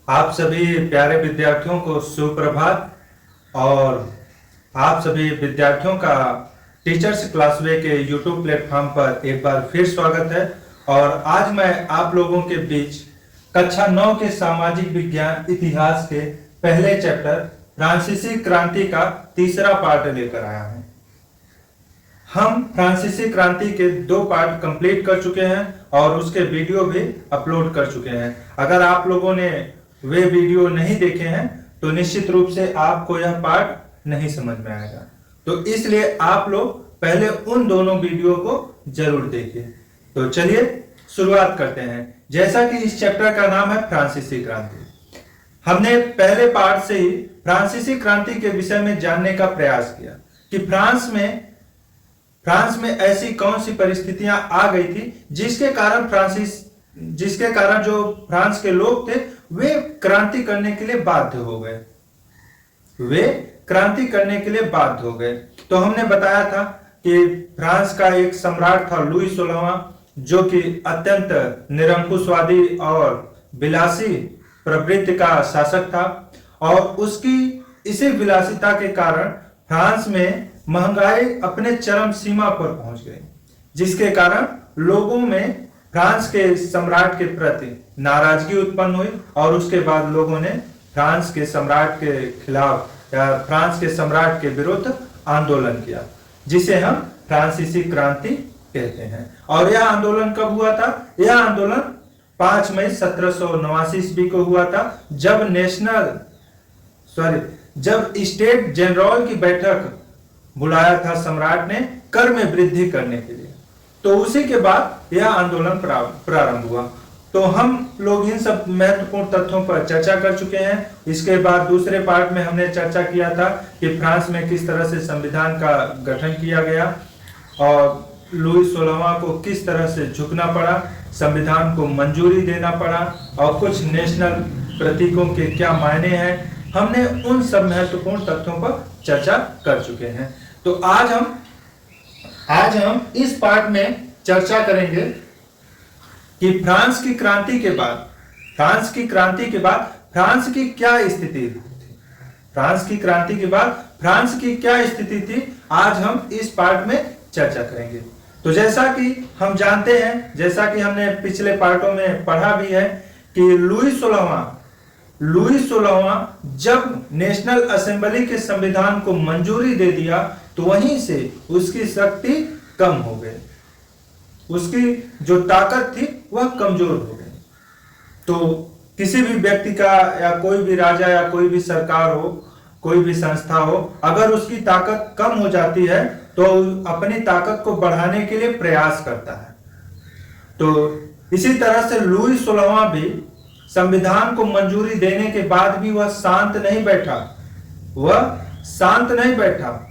आप सभी प्यारे विद्यार्थियों को सुप्रभात। और आप सभी विद्यार्थियों का टीचर्स क्लासवे के यूट्यूब प्लेटफॉर्म पर एक बार फिर स्वागत है। और आज मैं आप लोगों के बीच कक्षा 9 के सामाजिक विज्ञान इतिहास के पहले चैप्टर फ्रांसीसी क्रांति का तीसरा पार्ट लेकर आया हूं। हम फ्रांसीसी क्रांति के 2 पार्ट कंप्लीट कर चुके हैं और उसके वीडियो भी अपलोड कर चुके हैं। अगर आप लोगों ने वे वीडियो नहीं देखे हैं तो निश्चित रूप से आपको यह पार्ट नहीं समझ में आएगा। तो इसलिए आप लोग पहले उन दोनों वीडियो को जरूर देखिए। तो चलिए शुरुआत करते हैं। जैसा कि इस चैप्टर का नाम है फ्रांसीसी क्रांति, हमने पहले पार्ट से ही फ्रांसीसी क्रांति के विषय में जानने का प्रयास किया कि फ्रांस में ऐसी कौन सी परिस्थितियां आ गई थी जिसके कारण जो फ्रांस के लोग थे वे क्रांति करने के लिए बाध्य हो गए। तो हमने बताया था कि फ्रांस का एक सम्राट था लुई 16वां, जो कि अत्यंत निरंकुशवादी और विलासी प्रवृत्ति का शासक था। और उसकी इसी विलासिता के कारण फ्रांस में महंगाई अपने चरम सीमा पर पहुंच गई, जिसके कारण लोगों में फ्रांस के सम्राट के प्रति नाराजगी उत्पन्न हुई। और उसके बाद लोगों ने फ्रांस के सम्राट के खिलाफ या फ्रांस के सम्राट के विरुद्ध आंदोलन किया, जिसे हम फ्रांसीसी क्रांति कहते हैं। और यह आंदोलन कब हुआ था? यह आंदोलन 5 मई 1789 ईस्वी को हुआ था, जब स्टेट जनरल की बैठक बुलाया था सम्राट ने कर में वृद्धि करने के लिए। तो उसी के बाद यह आंदोलन प्रारंभ हुआ। तो हम लोग इन सब महत्वपूर्ण तथ्यों पर चर्चा कर चुके हैं। इसके बाद दूसरे पार्ट में हमने चर्चा किया था कि फ्रांस में किस तरह से संविधान का गठन किया गया और लुई 16वां को किस तरह से झुकना पड़ा, संविधान को मंजूरी देना पड़ा और कुछ नेशनल प्रतीकों के क्या मायने हैं। हमने उन सब महत्वपूर्ण तथ्यों पर चर्चा कर चुके हैं। तो आज हम इस पार्ट में चर्चा करेंगे कि फ्रांस की क्रांति के बाद फ्रांस की क्या स्थिति थी। फ्रांस की क्रांति के बाद फ्रांस की क्या स्थिति थी, आज हम इस पार्ट में चर्चा करेंगे। तो जैसा कि हम जानते हैं, जैसा कि हमने पिछले पार्टों में पढ़ा भी है कि लुई 16वां जब नेशनल असेंबली के संविधान को मंजूरी दे दिया तो वहीं से उसकी शक्ति कम हो गई, उसकी जो ताकत थी वह कमजोर हो गई। तो किसी भी व्यक्ति का या कोई भी राजा या कोई भी सरकार हो, कोई भी संस्था हो, अगर उसकी ताकत कम हो जाती है तो अपनी ताकत को बढ़ाने के लिए प्रयास करता है। तो इसी तरह से लुई 16वां भी संविधान को मंजूरी देने के बाद भी वह शांत नहीं बैठा।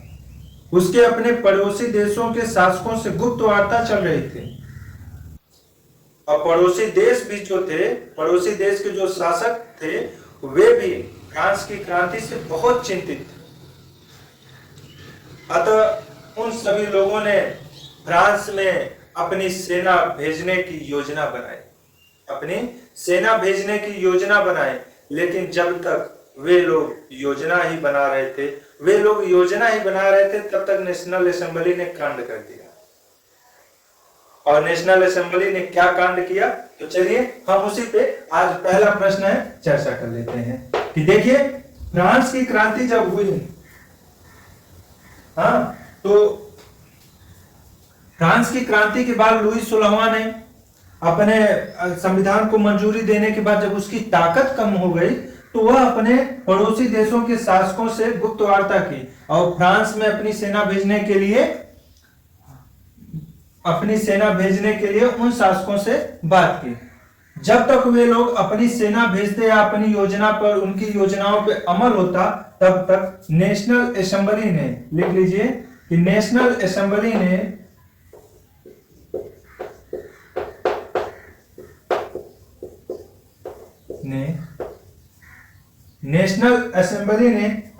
उसके अपने पड़ोसी देशों के शासकों से गुप्त वार्ता चल रही थी। और पड़ोसी देश के जो शासक थे वे भी फ्रांस की क्रांति से बहुत चिंतित थे। अतः उन सभी लोगों ने फ्रांस में अपनी सेना भेजने की योजना बनाई। लेकिन जब तक वे लोग योजना ही बना रहे थे तब तक नेशनल असेंबली ने कांड कर दिया। और नेशनल असेंबली ने क्या कांड किया, तो चलिए हम उसी पे आज पहला प्रश्न है चर्चा कर लेते हैं कि देखिए फ्रांस की क्रांति जब हुई, तो फ्रांस की क्रांति के बाद लुई 16वां ने अपने संविधान को मंजूरी देने के बाद जब उसकी ताकत कम हो गई तो वह अपने पड़ोसी देशों के शासकों से गुप्त वार्ता की और फ्रांस में अपनी सेना भेजने के लिए उन शासकों से बात की। जब तक वे लोग अपनी सेना भेजते या अपनी योजना पर, उनकी योजनाओं पर अमल होता, तब तक नेशनल असेंबली ने, लिख लीजिए कि नेशनल असेंबली ने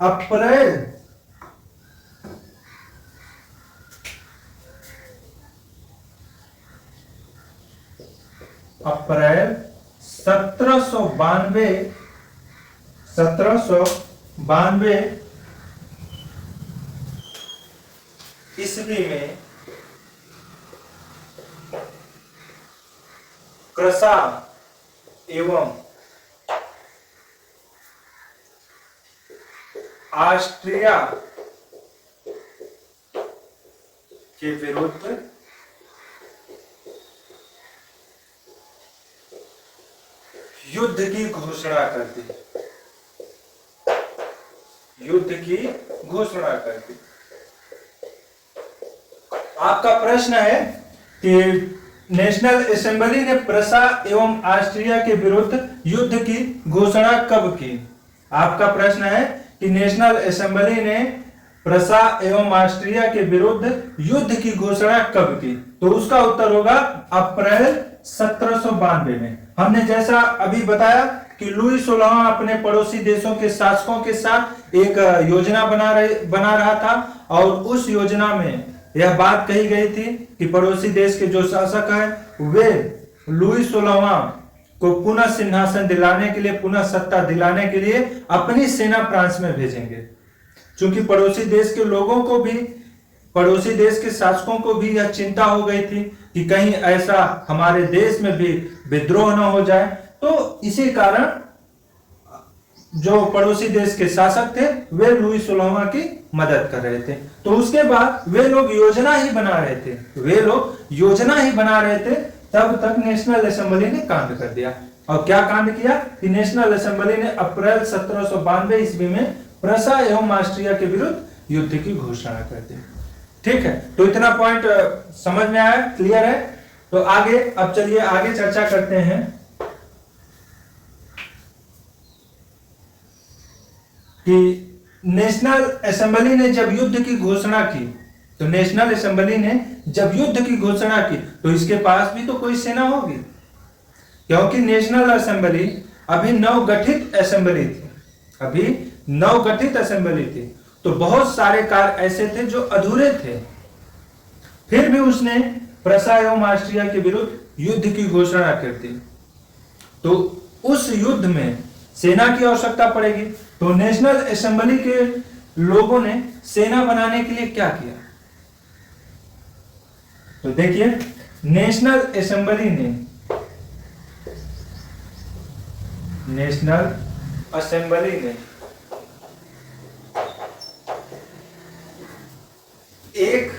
अप्रैल 1792 1792 ईस्वी में क्रसा एवं ऑस्ट्रिया के विरुद्ध युद्ध की घोषणा कर दी। युद्ध की घोषणा कर दी। आपका प्रश्न है कि नेशनल असेंबली ने प्रसा एवं ऑस्ट्रिया के विरुद्ध युद्ध की घोषणा कब की? आपका प्रश्न है कि नेशनल असेंबली ने प्रसा एवं ऑस्ट्रिया के विरुद्ध युद्ध की घोषणा कब की? तो उसका उत्तर होगा अप्रैल 1792 में। हमने जैसा अभी बताया कि लुई 16वां अपने पड़ोसी देशों के शासकों के साथ एक योजना बना रहा था और उस योजना में यह बात कही गई थी कि पड़ोसी देश के जो शासक हैं वे लुई 16वां को पुनः सिंहासन दिलाने के लिए, पुनः सत्ता दिलाने के लिए अपनी सेना फ्रांस में भेजेंगे। क्योंकि पड़ोसी देश के लोगों को भी, पड़ोसी देश के शासकों को भी यह चिंता हो गई थी कि कहीं ऐसा हमारे देश में भी विद्रोह न हो जाए। तो इसी कारण जो पड़ोसी देश के शासक थे वे लुई 16वां की मदद कर रहे थे। तो उसके बाद वे लोग योजना ही बना रहे थे, तब तक नेशनल असेंबली ने कांड कर दिया। और क्या कांड किया कि नेशनल असेंबली ने अप्रैल 1792 ईस्वी में प्रसा एवं ऑस्ट्रिया के विरुद्ध युद्ध की घोषणा कर दी। ठीक है, तो इतना पॉइंट समझ में आया, क्लियर है? तो आगे, अब चलिए आगे चर्चा करते हैं कि नेशनल असेंबली ने जब युद्ध की घोषणा की, तो नेशनल असेंबली ने जब युद्ध की घोषणा की तो इसके पास भी तो कोई सेना होगी, क्योंकि नेशनल असेंबली अभी नवगठित असेंबली थी, तो बहुत सारे कार्य ऐसे थे जो अधूरे थे। फिर भी उसने प्रसा एवं ऑस्ट्रिया के विरुद्ध युद्ध की घोषणा कर दी। तो उस युद्ध में सेना की आवश्यकता पड़ेगी। तो नेशनल असेंबली के लोगों ने सेना बनाने के लिए क्या किया? तो देखिए, नेशनल असेंबली ने एक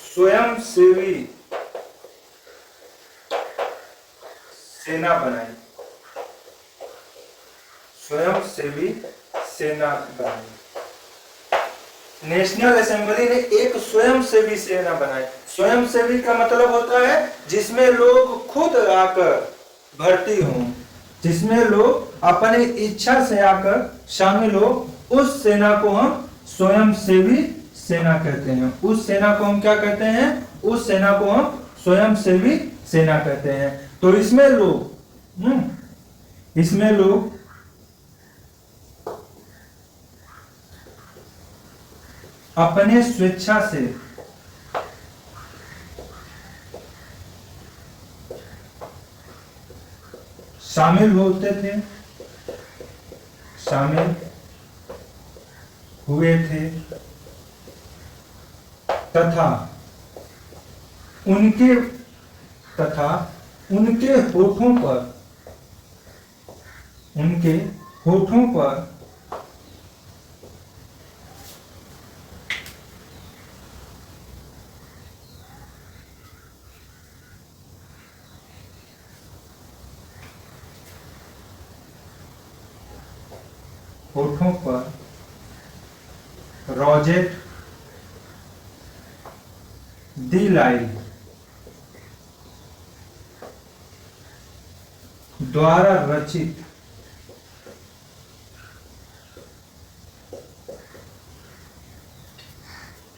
स्वयंसेवी सेना बनाई। नेशनल असेंबली ने एक स्वयंसेवी सेना बनाई। स्वयंसेवी का मतलब होता है जिसमें लोग खुद आकर भर्ती हों, जिसमें लोग अपनी इच्छा से आकर शामिल हो, उस सेना को हम स्वयंसेवी सेना कहते हैं। उस सेना को हम क्या कहते हैं? उस सेना को हम स्वयंसेवी सेना कहते हैं। तो इसमें लोग अपने स्वेच्छा से शामिल हुए थे तथा उनके होठों पर रोजेट दी लाइल द्वारा रचित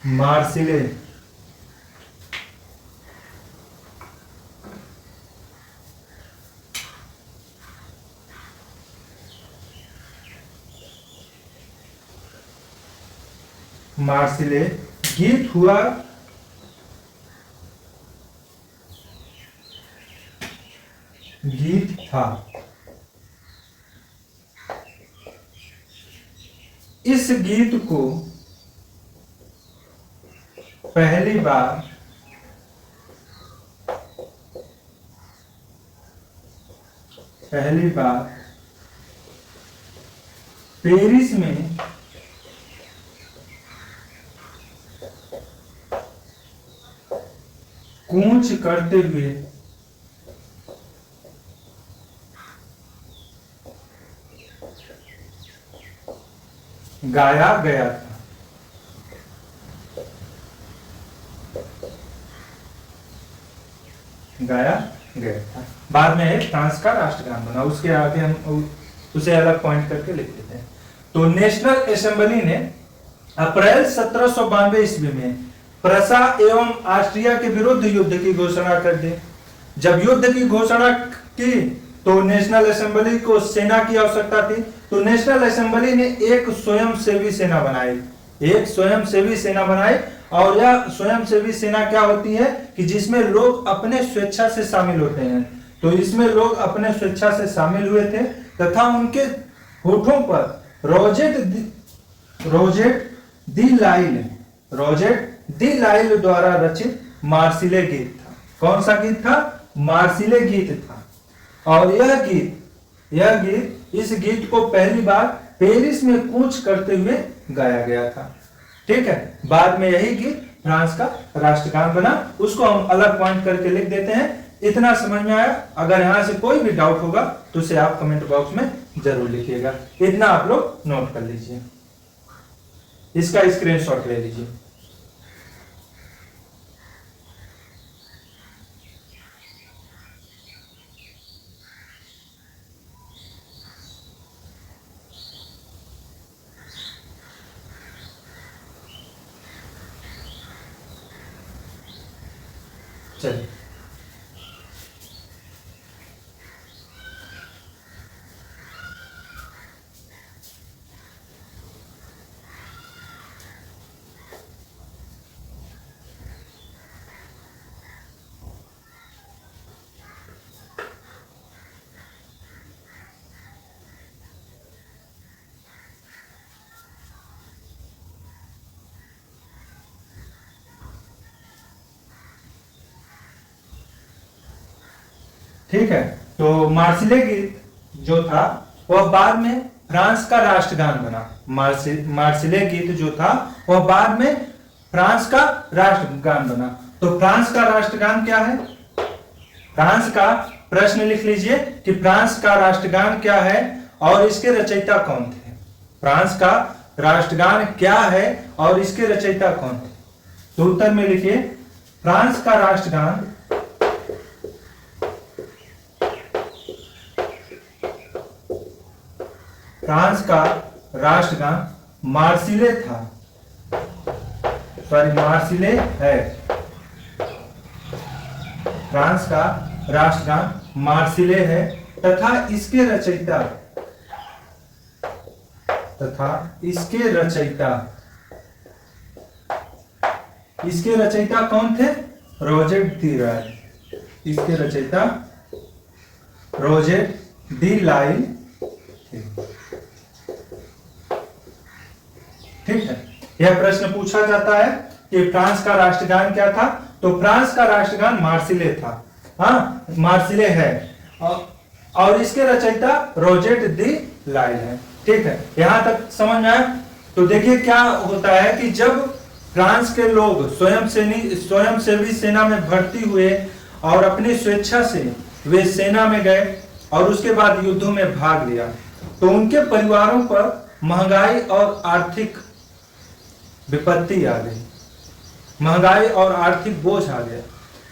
मार्सिले गीत हुआ गीत था। इस गीत को पहली बार पेरिस में कूच करते हुए गाया गया था। बाद में फ्रांस का राष्ट्रगान बना। उसके आगे हम उसे अलग पॉइंट करके लिख देते हैं। तो नेशनल असेंबली ने अप्रैल 1792 ईस्वी में प्रसा एवं ऑस्ट्रिया के विरुद्ध युद्ध की घोषणा कर दी। जब युद्ध की घोषणा की तो नेशनल असेंबली को सेना की आवश्यकता थी। तो नेशनल असेंबली ने एक स्वयंसेवी सेना बनाई। और यह स्वयंसेवी सेना क्या होती है कि जिसमें लोग अपने स्वेच्छा से शामिल होते हैं। तो इसमें लोग अपने स्वेच्छा से शामिल हुए थे तथा उनके होठों पर रोजेट दी लाइल द्वारा रचित मार्सिले गीत था। कौन सा गीत था? मार्सिले गीत था। और इस गीत को पहली बार पेरिस में कूच करते हुए गाया गया था। ठीक है। बाद में यही गीत फ्रांस का राष्ट्रगान बना। उसको हम अलग पॉइंट करके लिख देते हैं। इतना समझ में आया? अगर यहां से कोई भी डाउट होगा तो उसे आप कमेंट बॉक्स में जरूर लिखिएगा। इतना आप लोग नोट कर लीजिए, इसका स्क्रीनशॉट ले लीजिए। चलिए ठीक है। तो मार्सिले गीत जो था वह बाद में फ्रांस का राष्ट्रगान बना। मार्सिले गीत जो था वह बाद में फ्रांस का राष्ट्रगान बना। तो फ्रांस का राष्ट्रगान क्या है? फ्रांस का प्रश्न लिख लीजिए कि फ्रांस का राष्ट्रगान क्या है और इसके रचयिता कौन थे। फ्रांस का राष्ट्रगान क्या है और इसके रचयिता कौन थे? तो उत्तर में लिखिए फ्रांस का राष्ट्रगान मार्सिले था। मार्सिले है। फ्रांस का राष्ट्रगान मार्सिले है तथा इसके रचयिता कौन थे? रोजेट दी लाइल। इसके रचयिता रोजेट दी लाइल थे। ठीक है। यह प्रश्न पूछा जाता है कि फ्रांस का राष्ट्रगान क्या था। तो फ्रांस का राष्ट्रगान मार्सिले था। हाँ, मार्सिले है और इसके रचयिता रोजेट दी लाइल है। ठीक है। यहां तक समझ में आया? तो देखिए क्या होता है कि जब फ्रांस के लोग स्वयंसेवी सेना में भर्ती हुए और अपनी स्वेच्छा से वे सेना में गए और उसके बाद युद्धों में भाग लिया तो उनके परिवारों पर महंगाई और आर्थिक विपत्ति आ गई। महंगाई और आर्थिक बोझ आ गया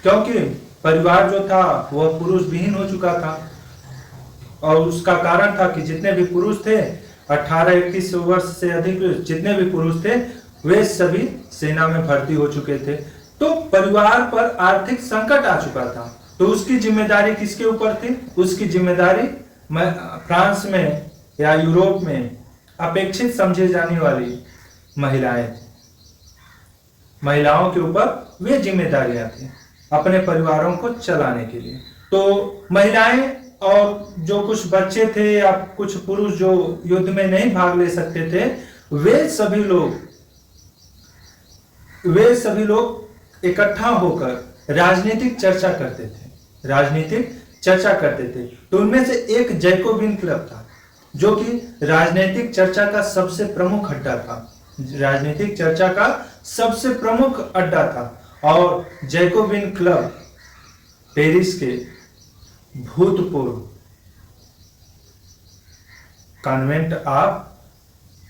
क्योंकि परिवार जो था वह पुरुष विहीन हो चुका था। और उसका कारण था कि जितने भी पुरुष थे 18-21 वर्ष से अधिक जितने भी पुरुष थे वे सभी सेना में भर्ती हो चुके थे। तो परिवार पर आर्थिक संकट आ चुका था। तो उसकी जिम्मेदारी किसके ऊपर थी? उसकी जिम्मेदारी फ्रांस में या यूरोप में अपेक्षित समझे जाने वाली महिलाओं के ऊपर वे जिम्मेदारियां थी अपने परिवारों को चलाने के लिए। तो महिलाएं और जो कुछ बच्चे थे या कुछ पुरुष जो युद्ध में नहीं भाग ले सकते थे वे सभी लोग इकट्ठा होकर राजनीतिक चर्चा करते थे। तो उनमें से एक जैकोबिन क्लब था, जो कि राजनीतिक चर्चा का सबसे प्रमुख अड्डा था। और जैकोबिन क्लब पेरिस के भूतपूर्व कॉन्वेंट ऑफ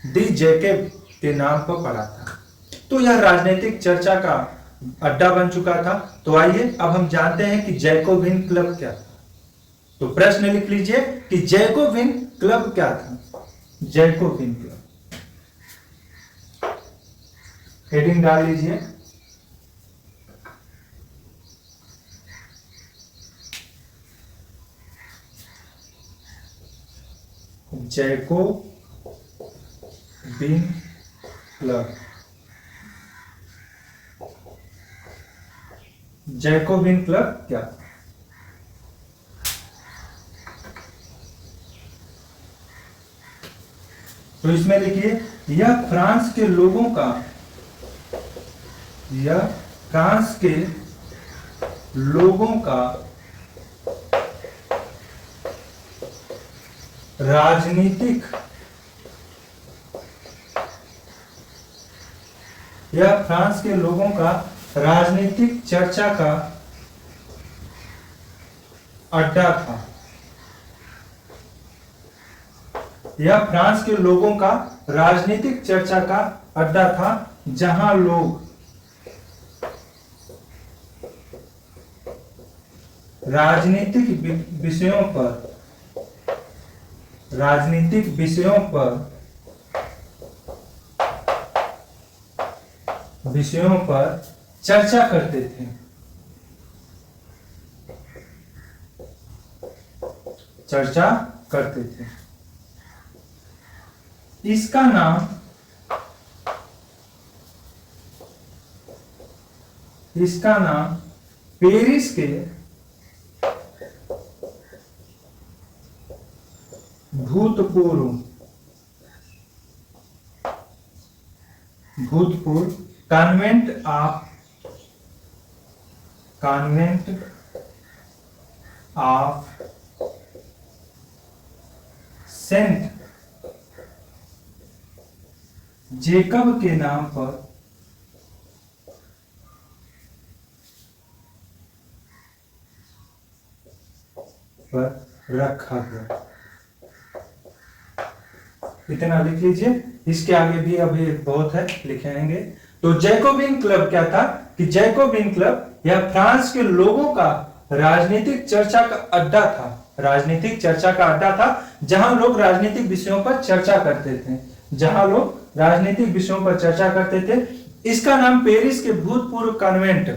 दी जैकेब के नाम पर पड़ा था। तो यह राजनीतिक चर्चा का अड्डा बन चुका था। तो आइए अब हम जानते हैं कि जैकोबिन क्लब क्या था। तो प्रश्न लिख लीजिए कि जैकोबिन क्लब क्या था। जैकोबिन क्लब हेडिंग डाल लीजिए। Jacobin club. जैकोबिन क्लब क्या? तो इसमें लिखिए, यह फ्रांस के लोगों का राजनीतिक चर्चा का अड्डा था। यह फ्रांस के लोगों का राजनीतिक चर्चा का अड्डा था, जहां लोग राजनीतिक विषयों पर चर्चा करते थे। इसका नाम पेरिस के भूतपूर्व कॉन्वेंट ऑफ सेंट जेकब के नाम पर रखा गया। इतना लिख लीजिए, इसके आगे भी अभी बहुत है, लिखेंगे। तो जैकोबिन क्लब क्या था कि जैकोबिन क्लब यह फ्रांस के लोगों का राजनीतिक चर्चा का अड्डा था, जहां लोग राजनीतिक विषयों पर चर्चा करते थे। इसका नाम पेरिस के भूतपूर्व कॉन्वेंट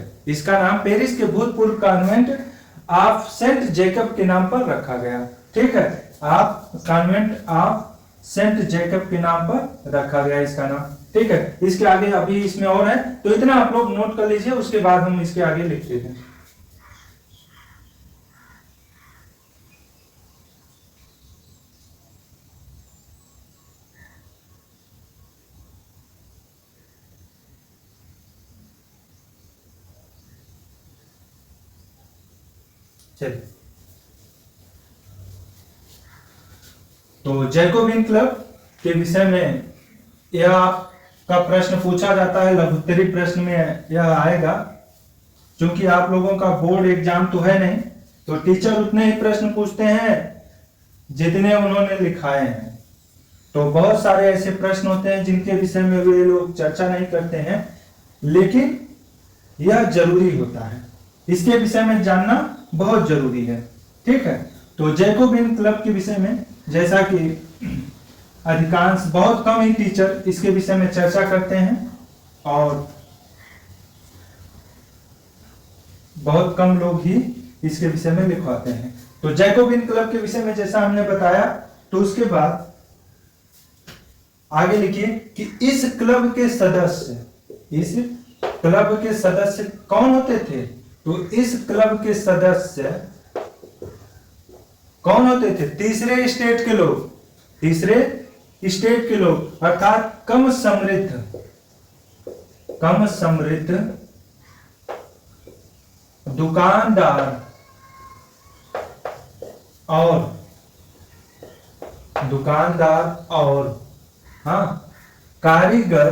ऑफ सेंट जेकब के नाम पर रखा गया। ठीक है, आप कॉन्वेंट ऑफ सेंट जेकब के नाम पर रखा गया इसका नाम। ठीक है, इसके आगे अभी इसमें और है, तो इतना आप लोग नोट कर लीजिए, उसके बाद हम इसके आगे लिखते हैं। चलिए, तो जैकोबिन क्लब के विषय में यह का प्रश्न पूछा जाता है, लघुत्तरी प्रश्न में यह आएगा। क्योंकि आप लोगों का बोर्ड एग्जाम तो है नहीं, तो टीचर उतने ही प्रश्न पूछते हैं जितने उन्होंने लिखाए हैं। तो बहुत सारे ऐसे प्रश्न होते हैं जिनके विषय में वे लोग चर्चा नहीं करते हैं, लेकिन यह जरूरी होता है, इसके विषय में जानना बहुत जरूरी है। ठीक है, तो जैकोबिन क्लब के विषय में जैसा कि अधिकांश, बहुत कम ही टीचर इसके विषय में चर्चा करते हैं और बहुत कम लोग ही इसके विषय में लिखवाते हैं। तो जैकोबिन क्लब के विषय में जैसा हमने बताया, तो उसके बाद आगे लिखिए कि इस क्लब के सदस्य कौन होते थे। तो इस क्लब के सदस्य कौन होते थे? तीसरे स्टेट के लोग अर्थात कम समृद्ध दुकानदार और हाँ कारीगर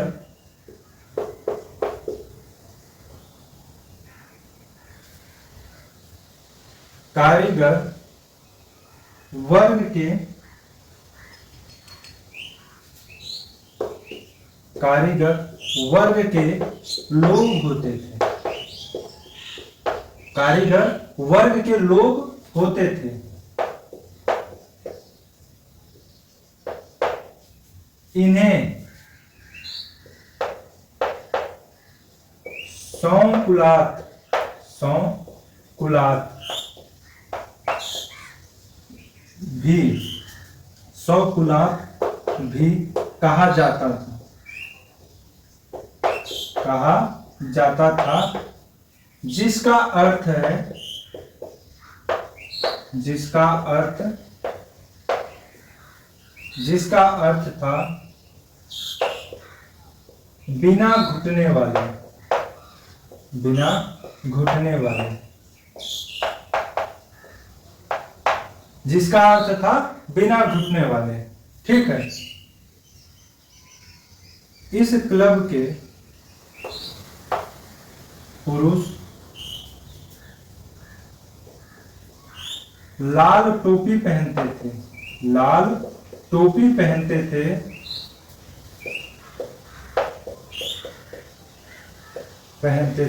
वर्ग के लोग होते थे। कारीगर वर्ग के लोग होते थे। इन्हें शौकुलात भी कहा जाता था जिसका अर्थ था बिना घुटने वाले। जिसका अर्थ था बिना घुटने वाले। ठीक है। इस क्लब के पुरुष लाल टोपी पहनते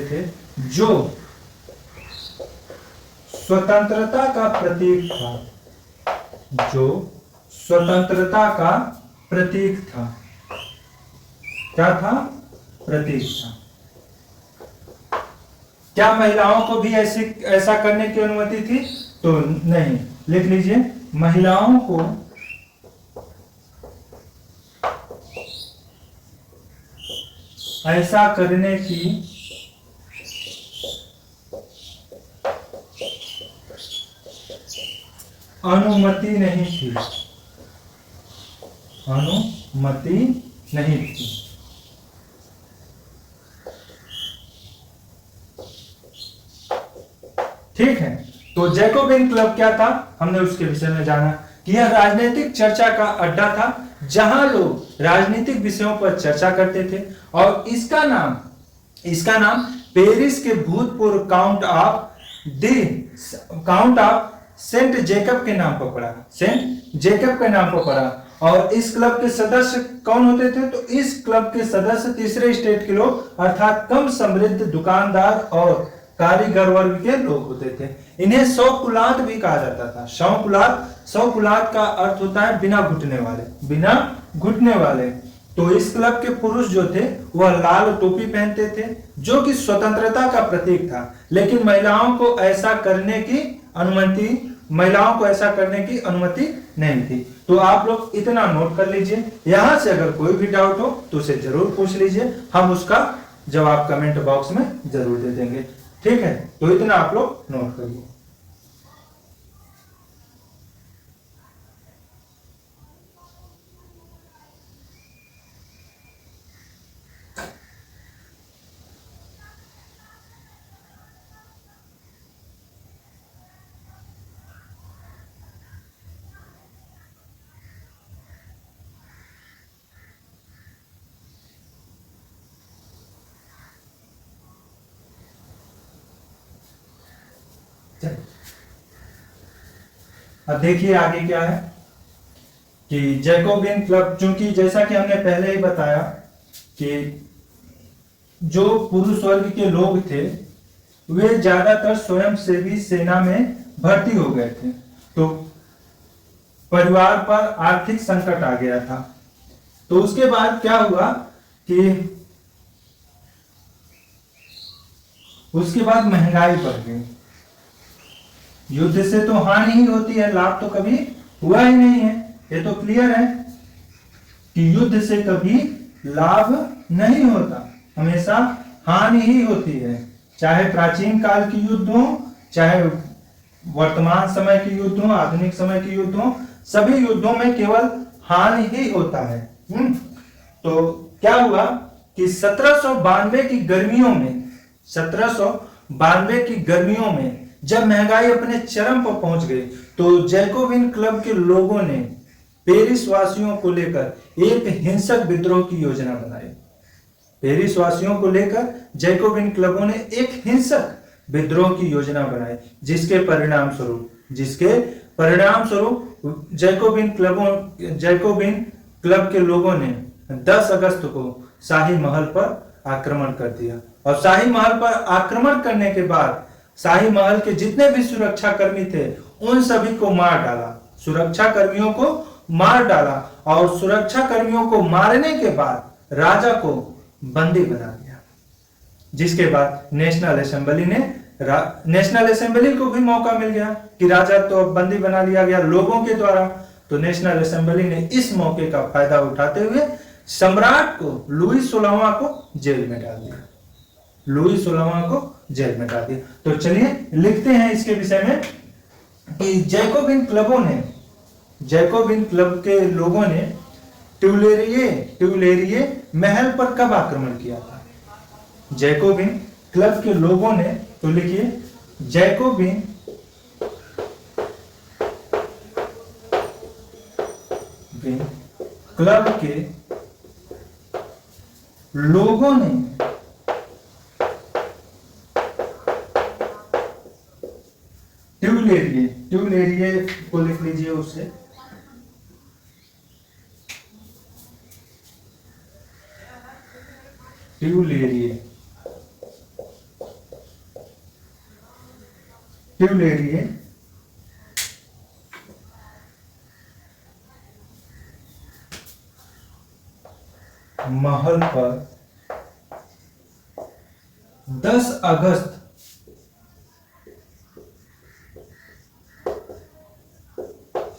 थे जो स्वतंत्रता का प्रतीक था। क्या था? प्रतीक था। क्या महिलाओं को भी ऐसा करने की अनुमति थी? तो नहीं। लिख लीजिए, महिलाओं को ऐसा करने की अनुमति नहीं थी। ठीक है। तो जैकोबिन क्लब क्या था, हमने उसके विषय में जाना कि यह राजनीतिक चर्चा का अड्डा था जहां लोग राजनीतिक विषयों पर चर्चा करते थे और इसका नाम पेरिस के भूतपूर्व काउंट ऑफ सेंट जेकब के नाम पर पड़ा। और इस क्लब के सदस्य कौन होते थे? तो इस क्लब के सदस्य तीसरे स्टेट के लोग अर्थात कम समृद्ध दुकानदार और कारीगर वर्ग के लोग होते थे। इन्हें शौकुलात भी कहा जाता था। शौकुलात का अर्थ होता है बिना घुटने वाले। तो इस क्लब के पुरुष जो थे वह लाल टोपी पहनते थे जो कि स्वतंत्रता का प्रतीक था, लेकिन महिलाओं को ऐसा करने की अनुमति नहीं थी। तो आप लोग इतना नोट कर लीजिए। यहां से अगर कोई भी डाउट हो तो उसे जरूर पूछ लीजिए, हम उसका जवाब कमेंट बॉक्स में जरूर दे देंगे। ठीक है। तो इतना आप लोग नोट करिए। अब देखिए आगे क्या है कि जैकोबिन क्लब, चूंकि जैसा कि हमने पहले ही बताया कि जो पुरुष वर्ग के लोग थे वे ज्यादातर स्वयंसेवी सेना में भर्ती हो गए थे, तो परिवार पर आर्थिक संकट आ गया था। तो उसके बाद क्या हुआ कि उसके बाद महंगाई बढ़ गई। युद्ध से तो हानि ही होती है, लाभ तो कभी हुआ ही नहीं है। ये तो क्लियर है कि युद्ध से कभी लाभ नहीं होता, हमेशा हानि ही होती है। चाहे प्राचीन काल की युद्ध हो, चाहे वर्तमान समय की युद्ध हो, आधुनिक समय की युद्ध हो, सभी युद्धों में केवल हानि ही होता है। तो क्या हुआ कि 1792 की गर्मियों में 1792 की गर्मियों में जब महंगाई अपने चरम पर पहुंच गई तो जैकोबिन क्लब के लोगों ने पेरिस वासियों को लेकर एक हिंसक विद्रोह की योजना बनाई। पेरिस वासियों को लेकर जैकोबिन क्लबों ने एक हिंसक विद्रोह की योजना बनाई, जिसके परिणाम स्वरूप जैकोबिन क्लब के लोगों ने 10 अगस्त को शाही महल पर आक्रमण कर दिया। और शाही महल पर आक्रमण करने के बाद शाही महल के जितने भी सुरक्षा कर्मी थे उन सभी को मार डाला, सुरक्षा कर्मियों को मार डाला। और सुरक्षा कर्मियों को मारने के बाद राजा को बंदी बना दिया, जिसके बाद नेशनल असेंबली को भी मौका मिल गया कि राजा तो अब बंदी बना लिया गया लोगों के द्वारा। तो नेशनल असेंबली ने इस मौके का फायदा उठाते हुए सम्राट को लुई 16वां को जेल में डाल दिया, तो चलिए लिखते हैं इसके विषय में कि जैकोबिन क्लब के लोगों ने ट्यूलेरिये महल पर कब आक्रमण किया था। जैकोबिन क्लब के लोगों ने, तो लिखिए जैकोबिन क्लब के लोगों ने ट्यूलेरिये को लिख लीजिए उससे, ट्यूलेरिये महल पर 10 अगस्त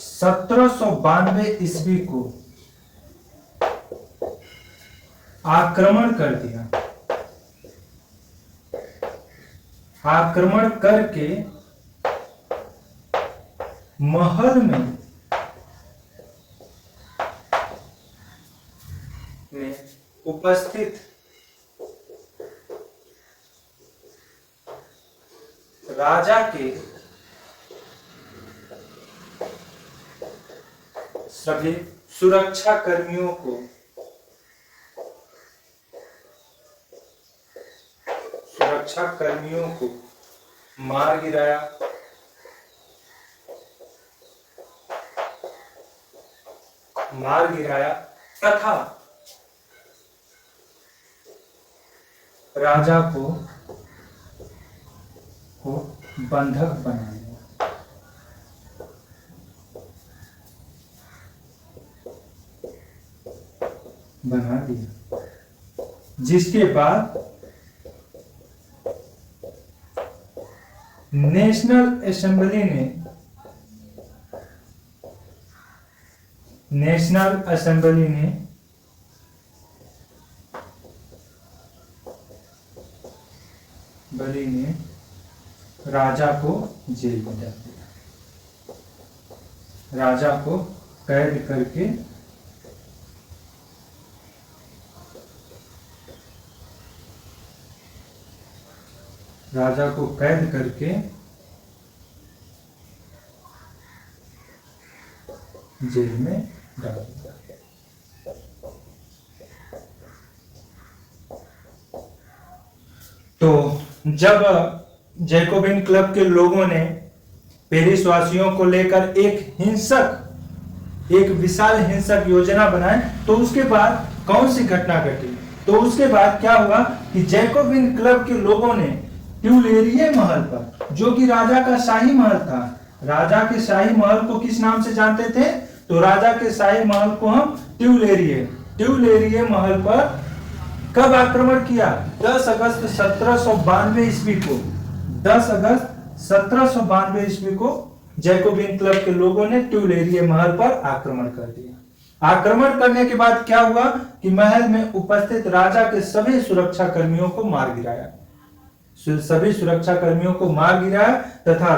1792 ईस्वी को आक्रमण कर दिया। आक्रमण करके महल में उपस्थित राजा के सभी सुरक्षा कर्मियों को मार गिराया। तथा राजा को बंधक बना दिया, जिसके बाद नेशनल असेंबली ने राजा को जेल में डाल दिया। राजा को कैद करके जेल में डाल दिया। तो जब जैकोबिन क्लब के लोगों ने पेरिस वासियों को लेकर एक विशाल हिंसक योजना बनाई, तो उसके बाद कौन सी घटना घटी। तो उसके बाद क्या हुआ कि जैकोबिन क्लब के लोगों ने ट्यूलेरिये महल पर, जो कि राजा का शाही महल था, राजा के शाही महल को किस नाम से जानते थे, तो राजा के शाही महल को हम ट्यूलेरिये महल पर कब आक्रमण किया, 10 अगस्त 1792 ईस्वी को। 10 अगस्त 1792 ईस्वी को जैकोबिन क्लब के लोगों ने ट्यूलेरिये महल पर आक्रमण कर दिया। आक्रमण करने के बाद क्या हुआ कि महल में उपस्थित राजा के सभी सुरक्षा कर्मियों को मार गिराया, तथा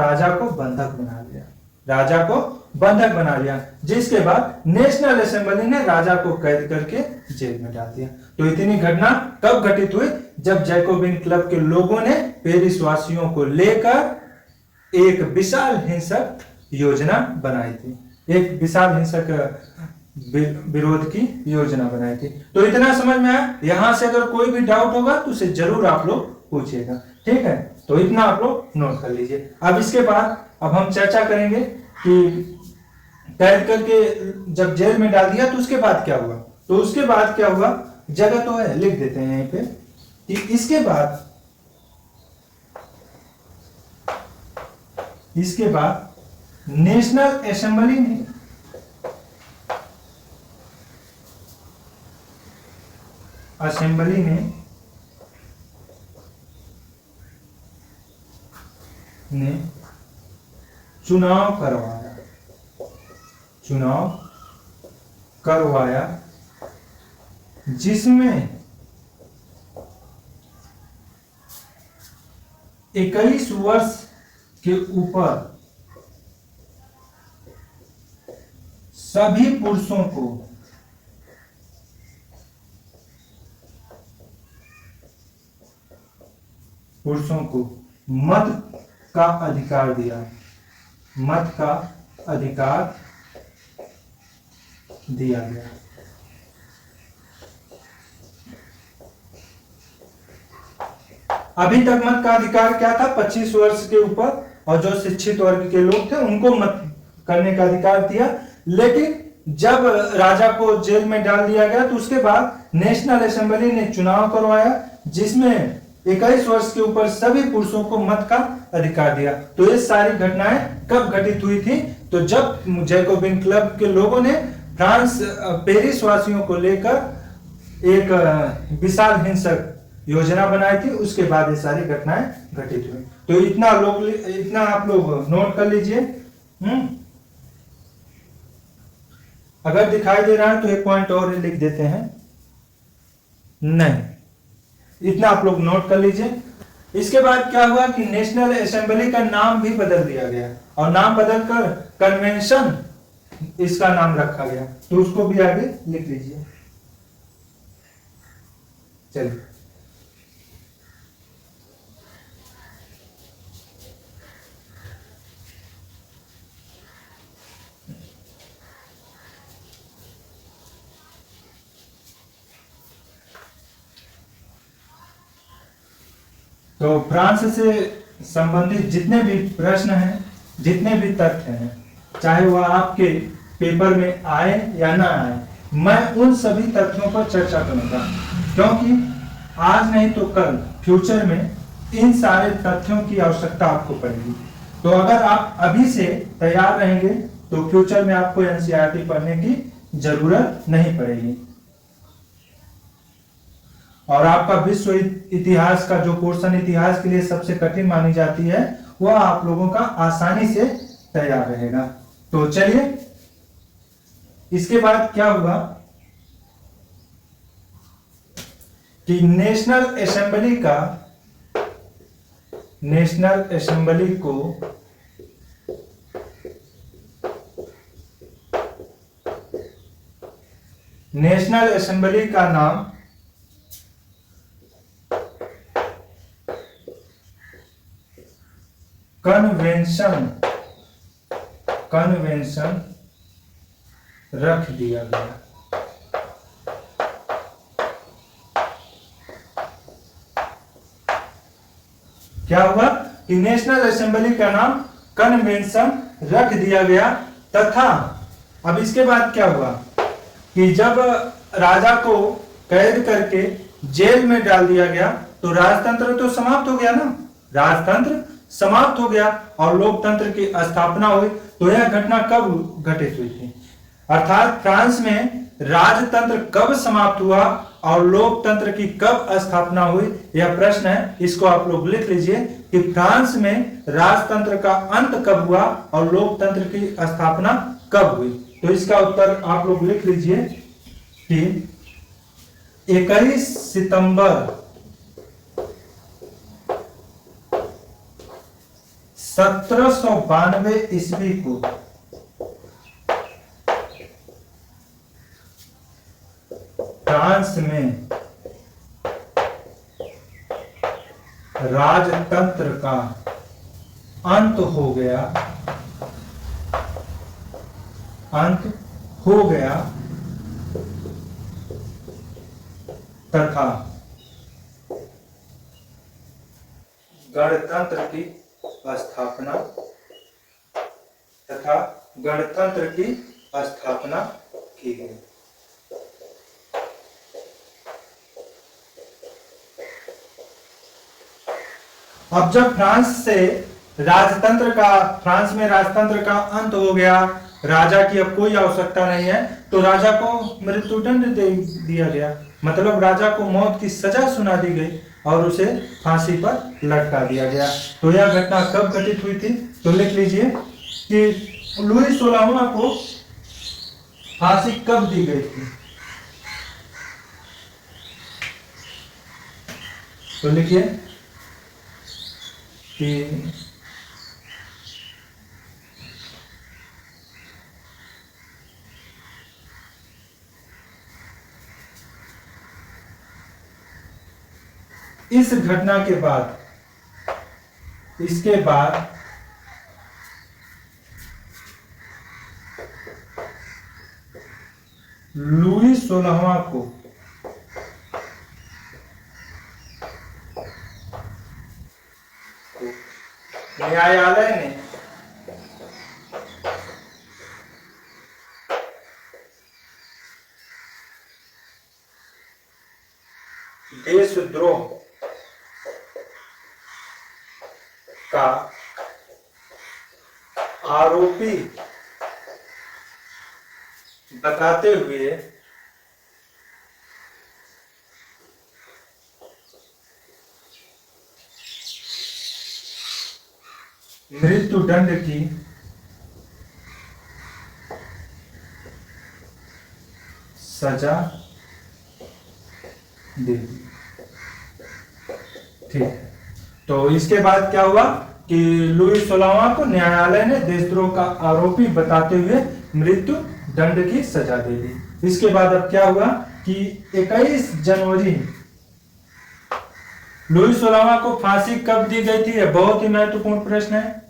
राजा को बंधक बना लिया, जिसके बाद नेशनल असेंबली ने राजा को कैद करके जेल में डाल दिया। तो इतनी घटना कब घटित हुई? जब जैकोबिन क्लब के लोगों ने पेरिस वासियों को लेकर एक विशाल हिंसक योजना बनाई थी, एक विशाल हिंसक विरोध की योजना बनाई थी। तो इतना समझ में आया। यहां से अगर कोई भी डाउट होगा तो उसे जरूर आप लोग पूछिएगा, ठीक है। तो इतना आप लोग नोट कर लीजिए। अब इसके बाद अब हम चर्चा करेंगे कि कैद करके जब जेल में डाल दिया तो उसके बाद क्या हुआ। तो उसके बाद क्या हुआ, जगह तो है, लिख देते हैं यहीं पे कि इसके बाद नेशनल असेंबली ने चुनाव करवाया जिसमें 21 वर्ष के ऊपर सभी पुरुषों को मत का अधिकार दिया, दिया गया। अभी तक मत का अधिकार क्या था? 25 वर्ष के ऊपर और जो शिक्षित वर्ग के लोग थे उनको मत करने का अधिकार दिया। लेकिन जब राजा को जेल में डाल दिया गया तो उसके बाद नेशनल असेंबली ने चुनाव करवाया जिसमें 21 वर्ष के ऊपर सभी पुरुषों को मत का अधिकार दिया। तो ये सारी घटनाएं कब घटित हुई थी? तो जब जैकोबिन क्लब के लोगों ने फ्रांस पेरिस वासियों को लेकर एक विशाल हिंसक योजना बनाई थी, उसके बाद ये सारी घटनाएं घटित हुई। तो इतना आप लोग नोट कर लीजिए। अगर दिखाई दे रहा है तो एक पॉइंट और लिख देते हैं, नहीं, इतना आप लोग नोट कर लीजिए। इसके बाद क्या हुआ कि नेशनल असेंबली का नाम भी बदल दिया गया और नाम बदलकर कन्वेंशन इसका नाम रखा गया। तो उसको भी आगे लिख लीजिए। चलिए, तो फ्रांस से संबंधित जितने भी प्रश्न हैं, जितने भी तथ्य हैं, चाहे वह आपके पेपर में आए या ना आए, मैं उन सभी तथ्यों पर चर्चा करूंगा, क्योंकि आज नहीं तो कल फ्यूचर में इन सारे तथ्यों की आवश्यकता आपको पड़ेगी। तो अगर आप अभी से तैयार रहेंगे तो फ्यूचर में आपको एनसीईआरटी पढ़ने की जरूरत नहीं पड़ेगी। और आपका विश्व इतिहास का जो पोर्शन इतिहास के लिए सबसे कठिन मानी जाती है, वह आप लोगों का आसानी से तैयार रहेगा। तो चलिए, इसके बाद क्या हुआ कि नेशनल असेंबली का नाम कन्वेंशन रख दिया गया। क्या हुआ कि नेशनल असेंबली का नाम कन्वेंशन रख दिया गया तथा अब इसके बाद क्या हुआ कि जब राजा को कैद करके जेल में डाल दिया गया तो राजतंत्र तो समाप्त हो गया ना, राजतंत्र समाप्त हो गया और लोकतंत्र की स्थापना हुई। तो यह घटना कब घटित हुई थी, अर्थात फ्रांस में राजतंत्र कब समाप्त हुआ और लोकतंत्र की कब स्थापना हुई, यह प्रश्न है। इसको आप लोग लिख लीजिए कि फ्रांस में राजतंत्र का अंत कब हुआ और लोकतंत्र की स्थापना कब हुई। तो इसका उत्तर आप लोग लिख लीजिए कि 21 सितंबर 1792 ईस्वी को फ्रांस में राजतंत्र का अंत हो गया, अंत हो गया तथा गणतंत्र की स्थापना, तथा गणतंत्र की स्थापना की गई। अब जब फ्रांस में राजतंत्र का अंत हो गया, राजा की अब कोई आवश्यकता नहीं है, तो राजा को मृत्युदंड दे दिया गया, मतलब राजा को मौत की सजा सुना दी गई और उसे फांसी पर लटका दिया गया। तो यह घटना कब घटित हुई थी? तो लिख लीजिए कि लुई 16वां को फांसी कब दी गई थी? तो लिखिए कि इस घटना के बाद, इसके बाद लुई 16वां को न्यायालय ने देशद्रोह का आरोपी बताते हुए मृत्युदंड की सजा दे दी। ठीक है, तो इसके बाद क्या हुआ कि लुई 16वां को न्यायालय ने देशद्रोह का आरोपी बताते हुए मृत्यु दंड की सजा दे दी। इसके बाद अब क्या हुआ कि 21 जनवरी लुई 16वां को फांसी कब दी गई थी? यह बहुत ही महत्वपूर्ण प्रश्न है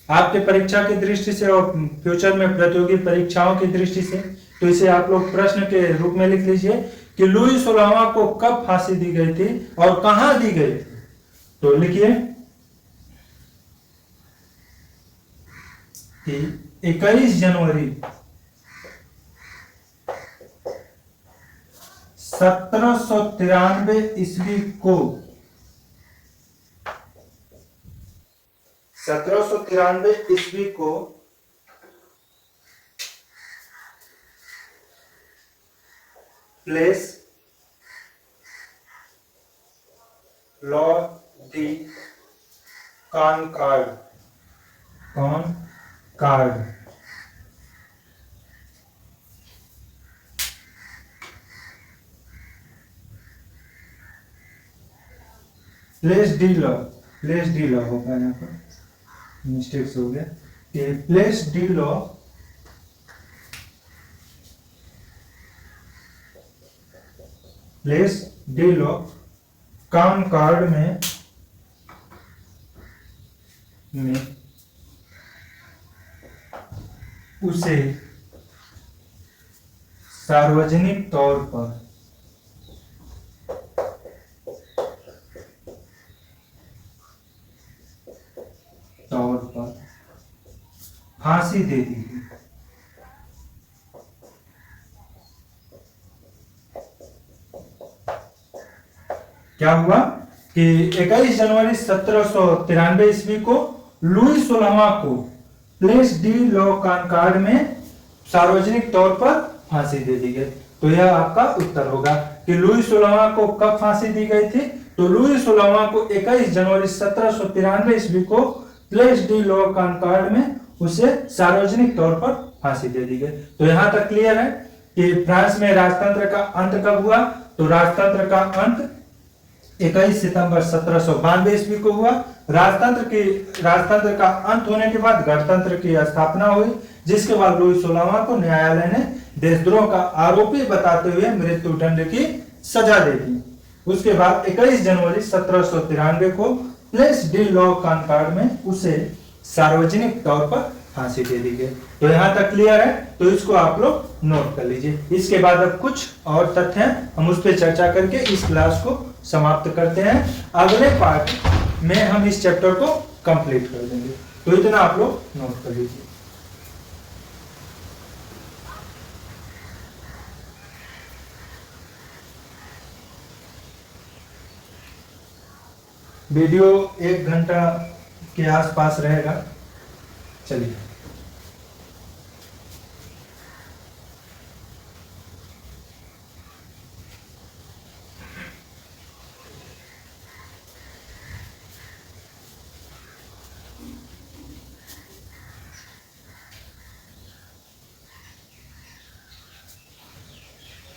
आपके परीक्षा की दृष्टि से और फ्यूचर में प्रतियोगी परीक्षाओं की दृष्टि से। तो इसे आप लोग प्रश्न के रूप में लिख लीजिए कि लुई 16वां को कब फांसी दी गई थी और कहां दी गई थी। तो लिखिए कि 21 जनवरी 1793 ईस्वी को 1793 ईस्वी को प्लेस लॉ दी कॉनकॉर्ड प्लेस डी लॉ होगा, यहाँ पर मिस्टेक हो गया कि प्लेस डी लॉ कॉनकॉर्ड में उसे सार्वजनिक तौर पर फांसी दे दी गई। क्या हुआ कि 21 जनवरी 1793 ईस्वी को लुई 16वां को प्लेस डी लॉ कॉनकॉर्ड में सार्वजनिक तौर पर फांसी दे दी गई। तो यह आपका उत्तर होगा कि लुई 16वां को कब फांसी दी गई थी। तो लुई 16वां को 21 जनवरी 1793 ईस्वी को प्लेस डी लॉ कॉनकॉर्ड में उसे सार्वजनिक तौर पर फांसी दे दी गई। तो यहां तक क्लियर है कि फ्रांस में राजतंत्र का अंत कब हुआ। तो राजतंत्र का अंत 21 सितंबर 1792 ईस्वी को हुआ। राजतंत्र का अंत होने के बाद गणतंत्र की स्थापना हुई, जिसके बाद लुई 16वां को न्यायालय ने देशद्रोह का आरोपी बताते हुए मृत्युदंड की सजा दे दी। उसके बाद 21 जनवरी 1793 को प्लेस डी लॉ कॉनकॉर्ड में उसे सार्वजनिक तौर पर फांसी दे दी गई। तो यहाँ तक क्लियर है, तो इसको आप लोग नोट कर लीजिए। इसके बाद अब कुछ और तथ्य हैं, हम उस पर चर्चा करके इस क्लास को समाप्त करते हैं। अगले पार्ट में हम इस चैप्टर को कंप्लीट कर देंगे। तो इतना आप लोग नोट कर लीजिए। वीडियो 1 घंटा के आसपास रहेगा। चलिए,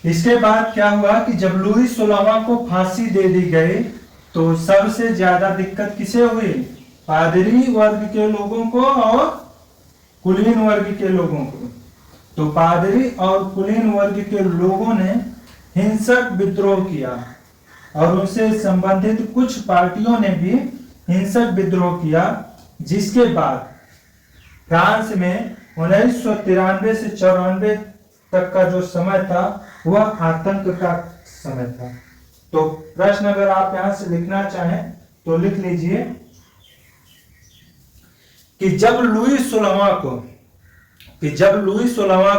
इसके बाद क्या हुआ कि जब लुई 16वां को फांसी दे दी गई तो सबसे ज्यादा दिक्कत किसे हुई? पादरी वर्ग के लोगों को और कुलीन वर्ग के लोगों को। तो पादरी और कुलीन वर्ग के लोगों ने हिंसक विद्रोह किया और उनसे संबंधित कुछ पार्टियों ने भी हिंसक विद्रोह किया, जिसके बाद फ्रांस में 1993 से 94 तक का जो समय था वह आतंक का समय था। तो प्रश्न अगर आप यहां से लिखना चाहें तो लिख लीजिए कि जब लुई 16वां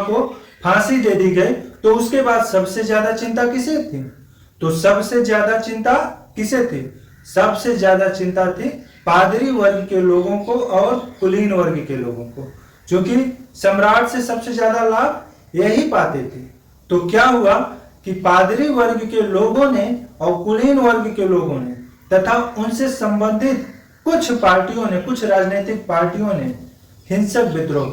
को फांसी दे दी गई तो उसके बाद सबसे ज्यादा चिंता किसे थी? तो सबसे ज्यादा चिंता किसे थी? सबसे ज्यादा चिंता थी पादरी वर्ग के लोगों को और कुलीन वर्ग के लोगों को, जो कि सम्राट से सबसे ज्यादा लाभ यही पाते थे। तो क्या हुआ कि पादरी वर्ग के लोगों ने और कुलीन वर्ग के लोगों ने तथा उनसे संबंधित कुछ पार्टियों ने, कुछ राजनीतिक पार्टियों ने हिंसक विद्रोह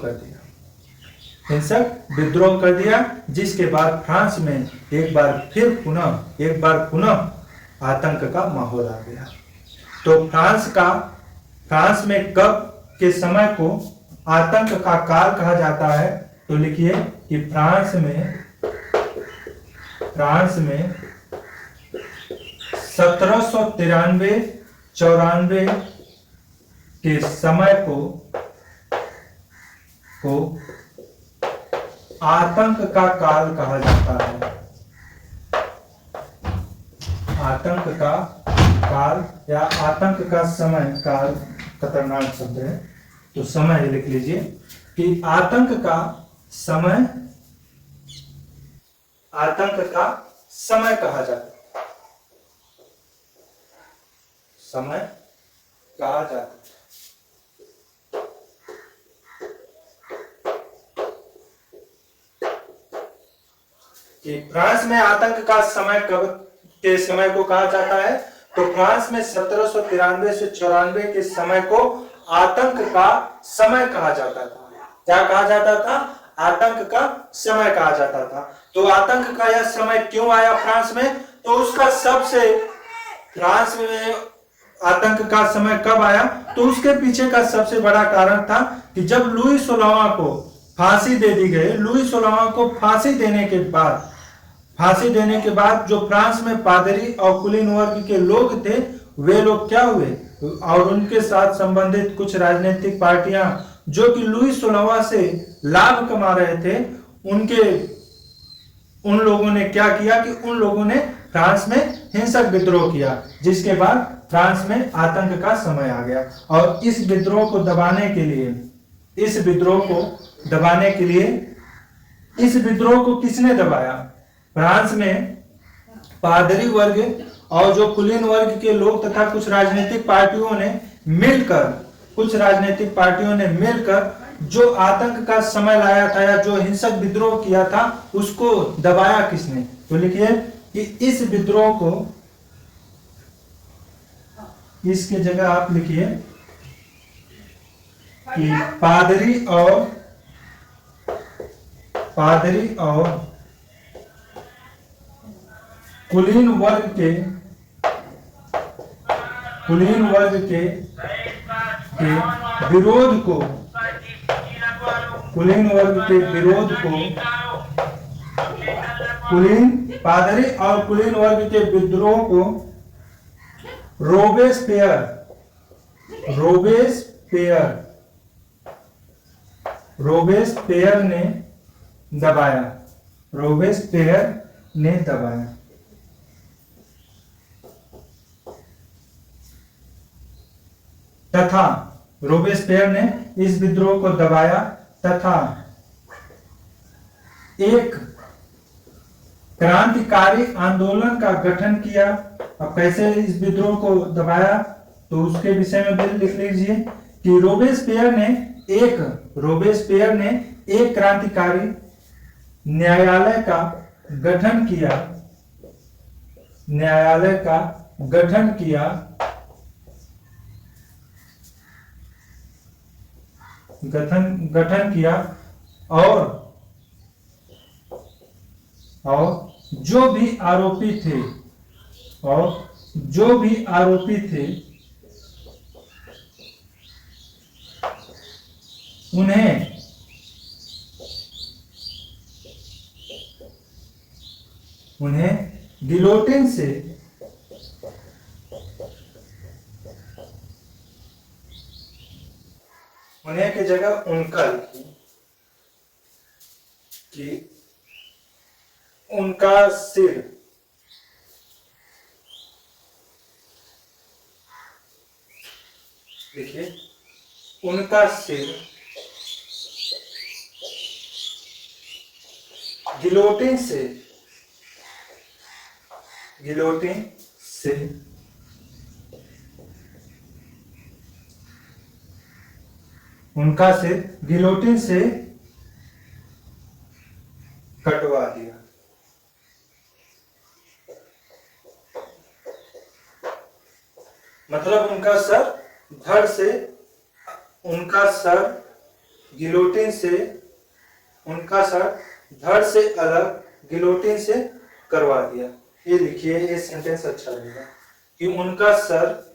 कर दिया, जिसके बाद फ्रांस में एक बार पुनः आतंक का माहौल आ गया। तो फ्रांस में कब के समय को आतंक का काल कहा जाता है? तो लिखिए कि फ्रांस में 1793-94 के समय को आतंक का काल कहा जाता है। आतंक का काल या आतंक का समय, काल खतरनाक शब्द है तो समय लिख लीजिए कि आतंक का समय कहा जाता है। समय कहा जाता है। कि फ्रांस में आतंक का समय कब के समय को कहा जाता है? तो फ्रांस में 1793 से 94 के समय को आतंक का समय कहा जाता था। क्या कहा जाता था? आतंक का समय कहा जाता था। तो आतंक का यह समय क्यों आया फ्रांस में? तो उसका फ्रांस में आतंक का समय कब आया? तो उसके पीछे का सबसे बड़ा कारण था कि जब लुई 16वां को फांसी दे दी गई, लुई 16वां को फांसी देने के बाद जो फ्रांस में पादरी और कुलीन वर्ग के लोग थे, वे लोग क्या हुए? और उनके साथ संबंधित कुछ राजनीतिक पार्टियां जो कि लुई 16वां से लाभ कमा रहे थे, उन लोगों ने क्या किया कि उन लोगों ने फ्रांस में हिंसक विद्रोह किया, जिसके बाद फ्रांस में आतंक का समय आ गया। और इस विद्रोह को दबाने को किसने दबाया? फ्रांस में पादरी वर्ग और जो कुलीन वर्ग के लोग तथा कुछ राजनीतिक पार्टियों ने मिलकर जो आतंक का समय लाया था या जो हिंसक विद्रोह किया था, उसको दबाया किसने? तो लिखिए कि इस विद्रोह को, इसके जगह आप लिखिए कि पादरी और कुलीन वर्ग के विरोध को कुलीन पादरी और कुलीन वर्ग के विद्रोह को रोबेस्पियर रोबेस्पियर रोबेस्पियर ने दबाया। रोबेस्पियर ने दबाया। तथा रोबेस्पियर ने इस विद्रोह को दबाया तथा एक क्रांतिकारी आंदोलन का गठन किया। अब कैसे इस विद्रोह को दबाया तो उसके विषय में भी लिख लीजिए कि रोबेस्पियर ने एक क्रांतिकारी न्यायालय का गठन किया। न्यायालय का गठन किया गठन किया और जो भी आरोपी थे उन्हें गिलोटिन से उन्हें की जगह उनका सिर देखिए, उनका सिर गिलोटिन से उनका सिर गिलोटिन से कटवा दिया। मतलब उनका सर धड़ से अलग गिलोटिन से करवा दिया। ये लिखिए, ये सेंटेंस अच्छा लगेगा कि उनका सर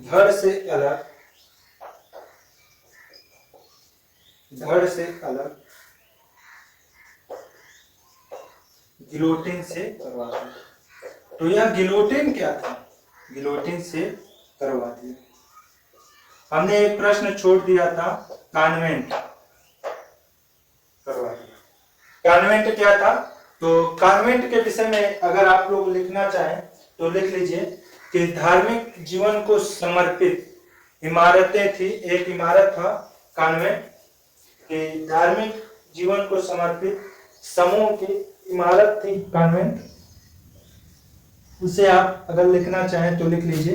धड़ से अलग गिलोटिन से करवा दिया। तो यह गिलोटिन क्या था? गिलोटिन से करवा दिया। हमने एक प्रश्न छोड़ दिया था, कॉन्वेंट करवा दिया। कॉन्वेंट क्या था? तो कॉन्वेंट के विषय में अगर आप लोग लिखना चाहें तो लिख लीजिए कि धार्मिक जीवन को समर्पित इमारतें थी। एक इमारत था कॉन्वेंट, कि धार्मिक जीवन को समर्पित समूह की इमारत थी कॉन्वेंट। उसे आप अगर लिखना चाहें तो लिख लीजिए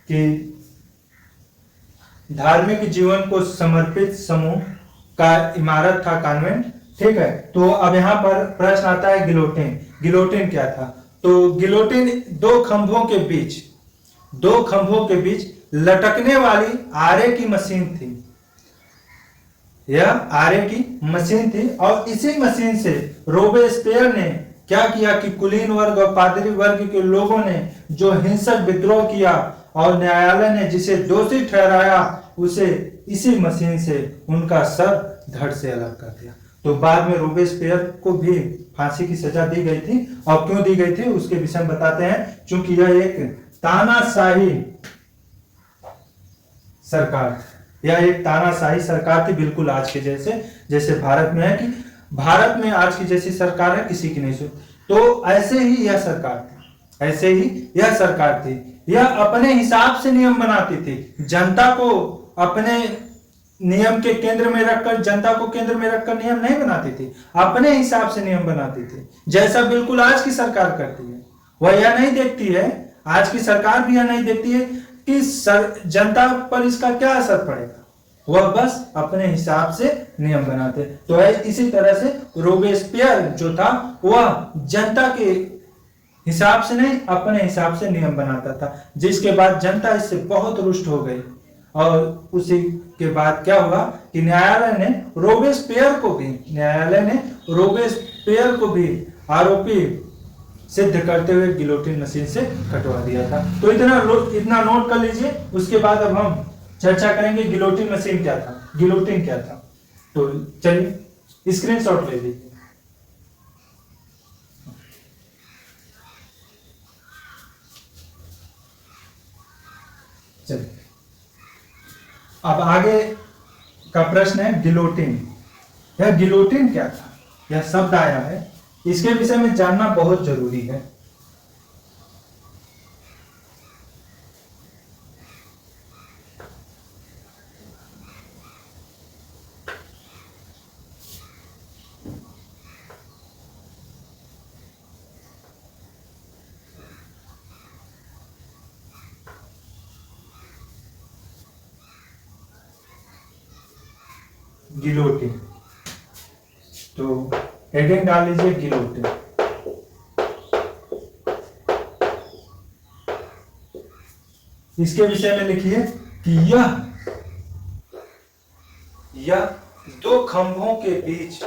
कि धार्मिक जीवन को समर्पित समूह का इमारत था कॉन्वेंट। ठीक है, तो अब यहाँ पर प्रश्न आता है गिलोटिन। गिलोटिन क्या था? तो गिलोटिन दो खंभों के बीच लटकने वाली आरे की मशीन थी। यह आरे की मशीन थी और इसी मशीन से रोबेस्पियर ने क्या किया कि कुलीन वर्ग और पादरी वर्ग के लोगों ने जो हिंसक विद्रोह किया और न्यायालय ने जिसे दोषी ठहराया, उसे इसी मशीन से उनका सर धड़ से अलग कर दिया। तो बाद में रोबेस्पियर को भी फांसी की सजा दी गई थी। और क्यों दी गई थी उसके विषय में बताते हैं। क्योंकि यह एक तानाशाही सरकार थी, बिल्कुल आज के जैसे भारत में है कि भारत में आज की जैसी सरकार है, किसी की नहीं सुनती। तो ऐसे ही यह सरकार थी। यह अपने हिसाब से नियम बनाती थी, जनता को अपने नियम के केंद्र में रखकर, जनता को केंद्र में रखकर नियम नहीं बनाती थी, अपने हिसाब से नियम बनाती थी। जैसा बिल्कुल आज की सरकार करती है। वह यह नहीं देखती है, आज की सरकार भी यह नहीं देखती है कि जनता पर इसका क्या असर पड़ेगा। वह बस अपने हिसाब से नियम बनाते। तो इसी तरह से रोबेस्पियर जो था वह जनता के हिसाब से नहीं, अपने हिसाब से नियम बनाता था, जिसके बाद जनता इससे बहुत रुष्ट हो गई। और उसी के बाद क्या हुआ कि न्यायालय ने रोबेस्पियर को भी आरोपी सिद्ध करते हुए गिलोटिन मशीन से कटवा दिया था। तो इतना नोट कर लीजिए। उसके बाद अब हम चर्चा करेंगे गिलोटिन मशीन क्या था, गिलोटिन क्या था। तो चलिए स्क्रीनशॉट ले लीजिए। चलिए अब आगे का प्रश्न है गिलोटिन। यह गिलोटिन क्या था, यह शब्द आया है, इसके विषय में जानना बहुत जरूरी है। गिलोटिन, तो हेडिंग डाल लीजिए गिलोटिन। इसके विषय में लिखिए कि यह दो खंभों के बीच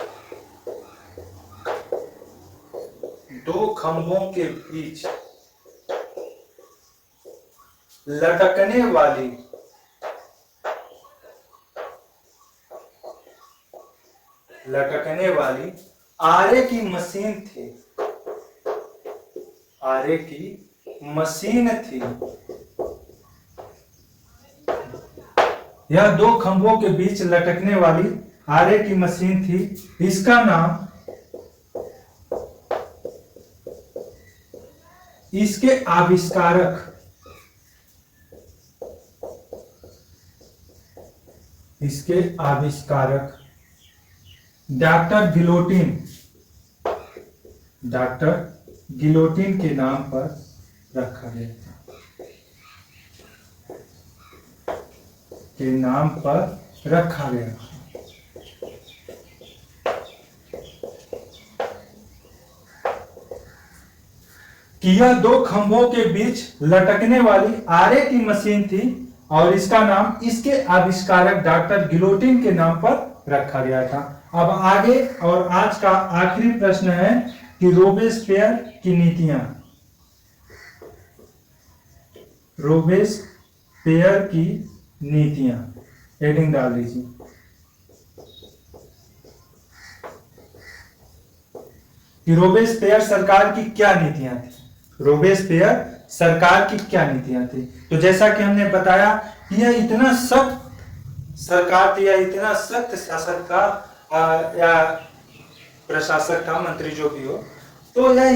लटकने वाली आरे की मशीन थी। यह दो खंभों के बीच लटकने वाली आरे की मशीन थी। इसका नाम इसके आविष्कारक डॉक्टर गिलोटिन के नाम पर रखा गया था। कि यह दो खंभों के बीच लटकने वाली आरे की मशीन थी और इसका नाम इसके आविष्कारक डॉक्टर गिलोटिन के नाम पर रखा गया था। अब आगे और आज का आखिरी प्रश्न है कि रोबेस्पियर की नीतियां हेडिंग डाल दीजिए। कि रोबेस्पियर सरकार की क्या नीतियां थी, तो जैसा कि हमने बताया कि यह इतना सख्त सरकार थी या इतना सख्त शासक था या प्रशासक था, मंत्री जो भी हो, तो यह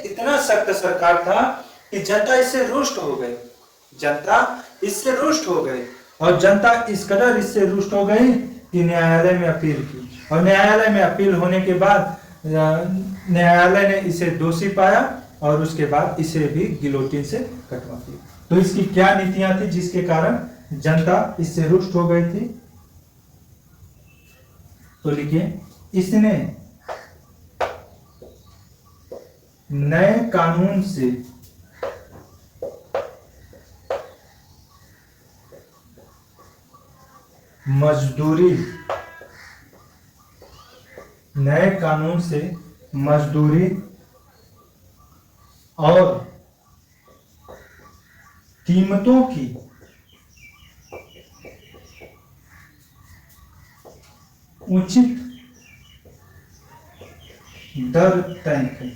इतना सख्त सरकार था कि जनता इससे रुष्ट हो गई और जनता इस कदर इससे रुष्ट हो गई कि न्यायालय में अपील की और न्यायालय में अपील होने के बाद न्यायालय ने इसे दोषी पाया और उसके बाद इसे भी गिलोटिन से कटवा दिया। तो इसकी क्या नीतियां थी जिसके कारण जनता इससे रुष्ट हो गई थी? तो लिखिए, इसने नए कानून से मजदूरी और कीमतों की उचित दर तय की।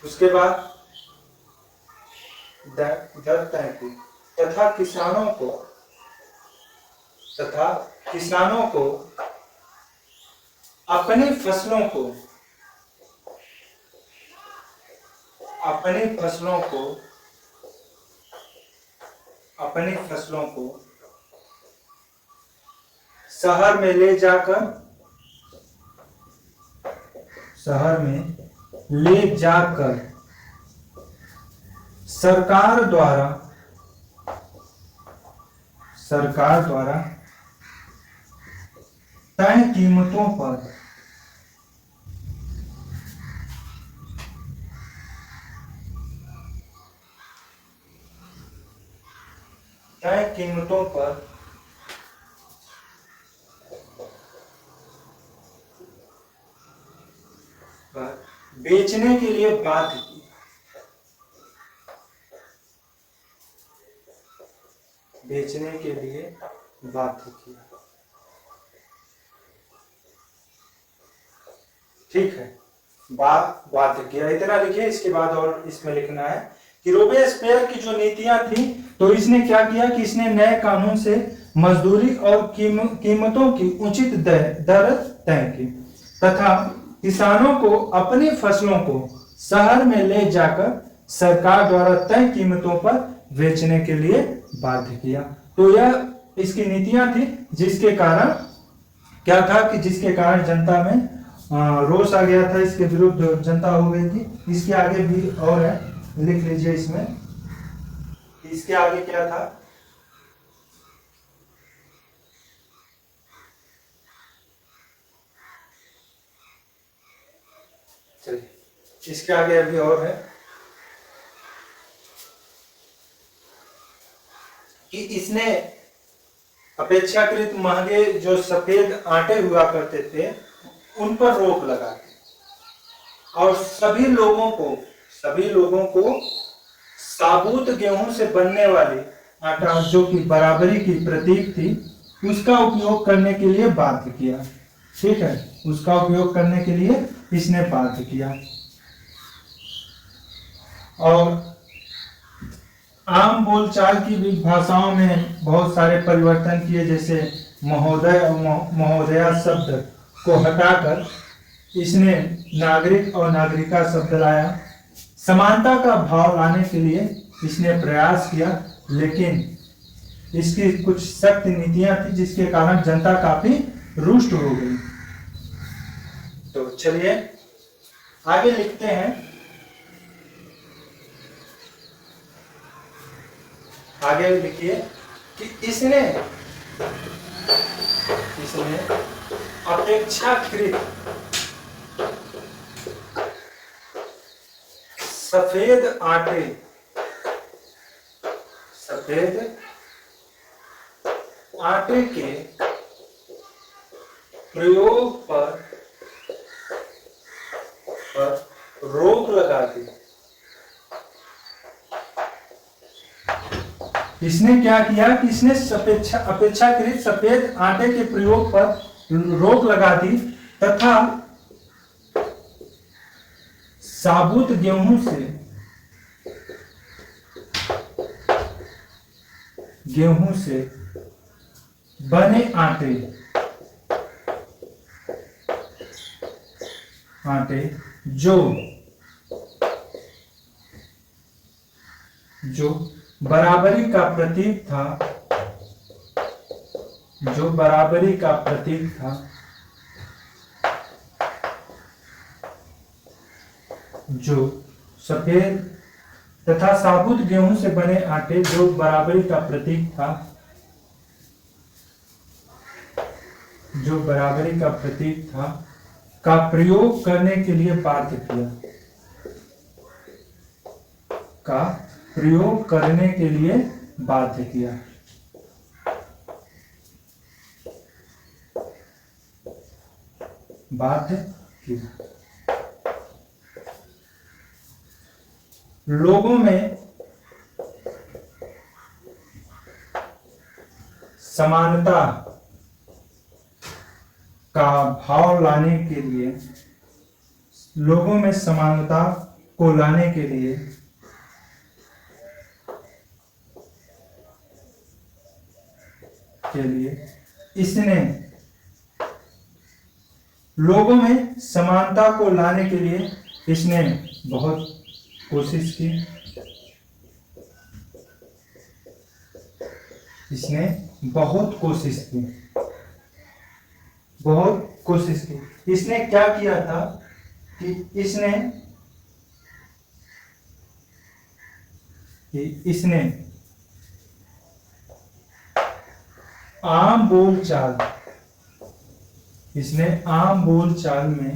उसके बाद दर तय की तथा किसानों को अपनी फसलों को शहर में ले जाकर सरकार द्वारा तय कीमतों पर बेचने के लिए बाध्य किया, बेचने के लिए बाध्य किया। ठीक है, बाध्य किया, इतना लिखिए। इसके बाद और इसमें लिखना है कि रोबेस्पियर की जो नीतियां थी, तो इसने क्या किया कि इसने नए कानून से मजदूरी और कीमतों की उचित दर तय की तथा किसानों को अपनी फसलों को शहर में ले जाकर सरकार द्वारा तय कीमतों पर बेचने के लिए बाध्य किया। तो यह इसकी नीतियां थी, जिसके कारण क्या था कि जिसके कारण जनता में रोष आ गया था, इसके विरुद्ध जनता हो गई थी। इसके आगे भी और है, लिख लीजिए इसमें। इसके आगे क्या था, चलिए इसके आगे अभी और है कि इसने अपेक्षाकृत महंगे जो सफेद आटे हुआ करते थे उन पर रोक लगा दी और सभी लोगों को साबुत गेहूं से बनने वाली आटा, जो कि बराबरी की प्रतीक थी, उसका उपयोग करने के लिए बाध्य किया। ठीक है, उसका उपयोग करने के लिए इसने बाध्य किया। और आम बोलचाल की भी भाषाओं में बहुत सारे परिवर्तन किए, जैसे महोदय और महोदया शब्द को हटाकर इसने नागरिक और नागरिका शब्द लाया। समानता का भाव लाने के लिए इसने प्रयास किया, लेकिन इसकी कुछ सख्त नीतियां थी, जिसके कारण जनता काफी रुष्ट हो गई। तो चलिए आगे लिखते हैं। आगे लिखिए कि इसने अपेक्षाकृत सफेद आटे के प्रयोग पर रोक लगा दी। इसने क्या किया कि इसने अपेक्षाकृत सफेद आटे के प्रयोग पर रोक लगा दी तथा साबुत गेहूं से बने आटे जो बराबरी का प्रतीक था, जो सफेद तथा साबुत गेहूं से बने आटे जो बराबरी का प्रतीक था, का प्रयोग करने के लिए बाध्य किया। लोगों में समानता का भाव लाने के लिए, इसने लोगों में समानता को लाने के लिए इसने बहुत कोशिश की। इसने क्या किया था कि इसने आम बोलचाल में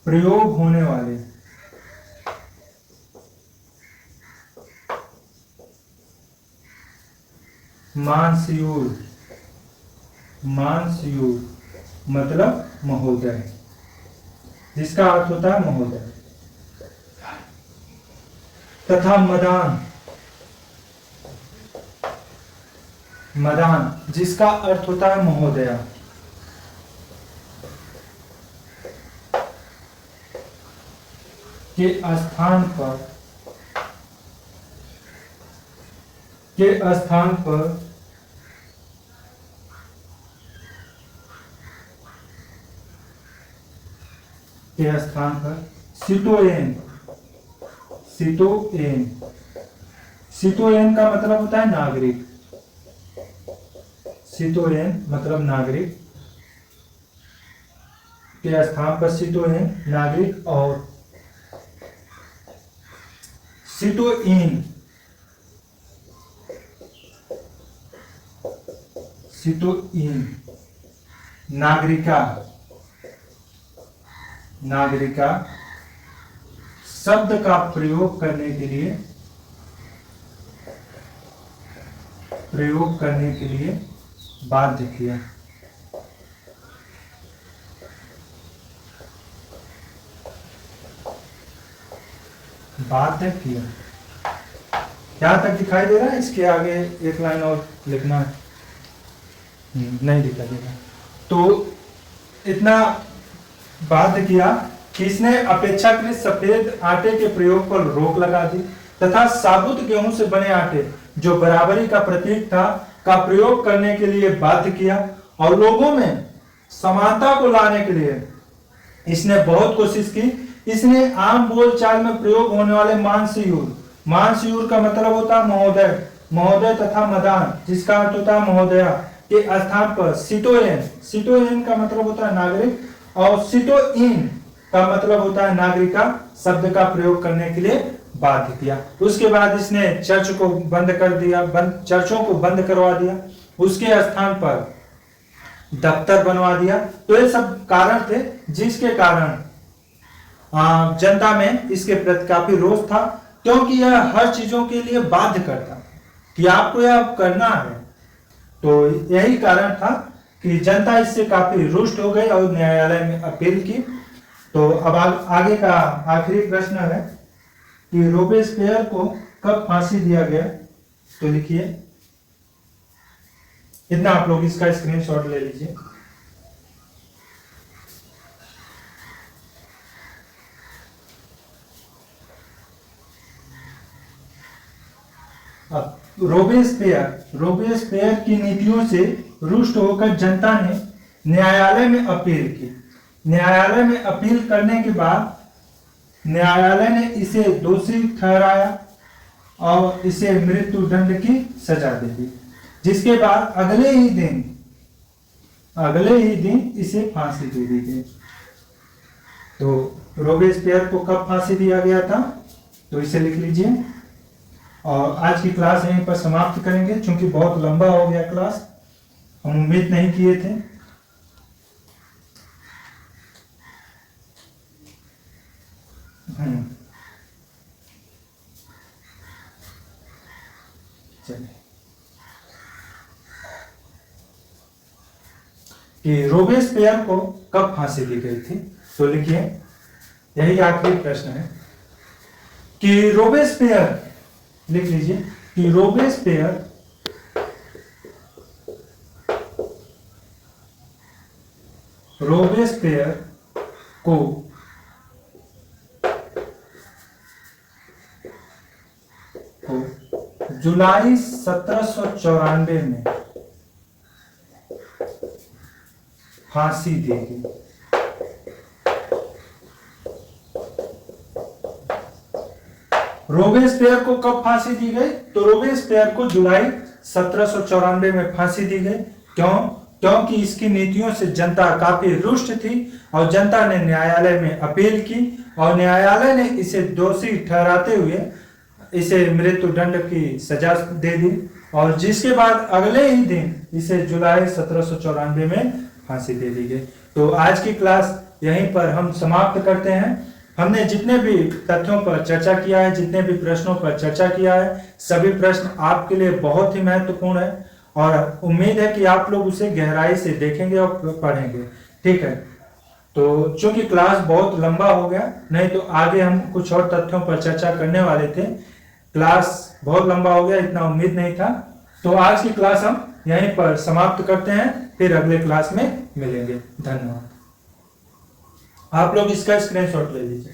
प्रयोग होने वाले मतलब महोदय, जिसका अर्थ होता है महोदय। तथा मदान, मदान जिसका अर्थ होता है महोदया। के स्थान पर, के स्थान पर के स्थान पर सिटोएन, सिटोएन, सिटोएन का मतलब होता है नागरिक, सिटोएन मतलब नागरिक, के स्थान पर सिटोएन नागरिक, और सिटोइन, सिटोइन नागरिका, नागरिका शब्द का प्रयोग करने के लिए, प्रयोग करने के लिए बाध्य किया। बाध्य किया। क्या तक दिखाई दे रहा है? इसके आगे एक लाइन और लिखना है, नहीं दिखाई दे रहा। तो इतना बाध्य किया कि इसने अपेक्षाकृत सफेद आटे के प्रयोग पर रोक लगा दी तथा साबुत गेहूं से बने आटे, जो बराबरी का प्रतीक था, का प्रयोग करने के लिए बाध्य किया। और लोगों में समानता को लाने के लिए इसने बहुत कोशिश की। इसने आम बोलचाल में प्रयोग होने वाले मानसीयूर, मानसीयूर का मतलब होता है महोदय, महोदय तथा मदान जिसका अर्थ होता है महोदया, के स्थान पर सिटोएन, सिटोएन का मतलब होता है नागरिक, और सिटोइन का मतलब होता है नागरिका शब्द का प्रयोग करने के लिए बाध्य किया। उसके बाद इसने चर्च को बंद कर दिया, चर्चों को बंद करवा दिया, उसके स्थान पर दफ्तर बनवा दिया। तो ये सब कारण थे जिसके कारण जनता में इसके प्रति काफी रोष था, क्योंकि यह हर चीजों के लिए बाध्य करता कि आपको यह करना है। तो यही कारण था कि जनता इससे काफी रुष्ट हो गई और न्यायालय में अपील की। तो अब आगे का आखिरी प्रश्न है कि रोबेस्पियर को कब फांसी दिया गया? तो लिखिए, इतना आप लोग इसका स्क्रीनशॉट ले लीजिए। रोबेस्पियर की नीतियों से रुष्ट होकर जनता ने न्यायालय में अपील की। न्यायालय में अपील करने के बाद न्यायालय ने इसे दोषी ठहराया और इसे मृत्यु दंड की सजा दे दी, जिसके बाद अगले ही दिन इसे फांसी दे दी गई। तो रोबेस्पियर को कब फांसी दिया गया था? तो इसे लिख लीजिए। और आज की क्लास यहीं पर समाप्त करेंगे, क्योंकि बहुत लंबा हो गया क्लास, हम उम्मीद नहीं किए थे। चलिए, कि रोबेस्पियर को कब फांसी दी गई थी? तो लिखिए, यही आखिरी प्रश्न है कि रोबेस्पियर, लिख लीजिए कि रोबेस्पियर को जुलाई 1794 में फांसी दी गई। रोबेस्पियर को कब फांसी दी गई? तो रोबेस्पियर को जुलाई 1794 में फांसी दी गई। क्यों? क्योंकि इसकी नीतियों से जनता काफी रुष्ट थी और जनता ने न्यायालय में अपील की और न्यायालय ने इसे दोषी ठहराते हुए इसे मृत्यु दंड की सजा दे दी, और जिसके बाद अगले ही दिन इसे जुलाई 1794 में फांसी दे दी गई। तो आज की क्लास यहीं पर हम समाप्त करते हैं। हमने जितने भी तथ्यों पर चर्चा किया है, जितने भी प्रश्नों पर चर्चा किया है, सभी प्रश्न आपके लिए बहुत ही महत्वपूर्ण है और उम्मीद है कि आप लोग उसे गहराई से देखेंगे और पढ़ेंगे। ठीक है। तो चूंकि क्लास बहुत लंबा हो गया, नहीं तो आगे हम कुछ और तथ्यों पर चर्चा करने वाले थे। क्लास बहुत लंबा हो गया, इतना उम्मीद नहीं था। तो आज की क्लास हम यहीं पर समाप्त करते हैं, फिर अगले क्लास में मिलेंगे। धन्यवाद। आप लोग इसका स्क्रीनशॉट ले लीजिए।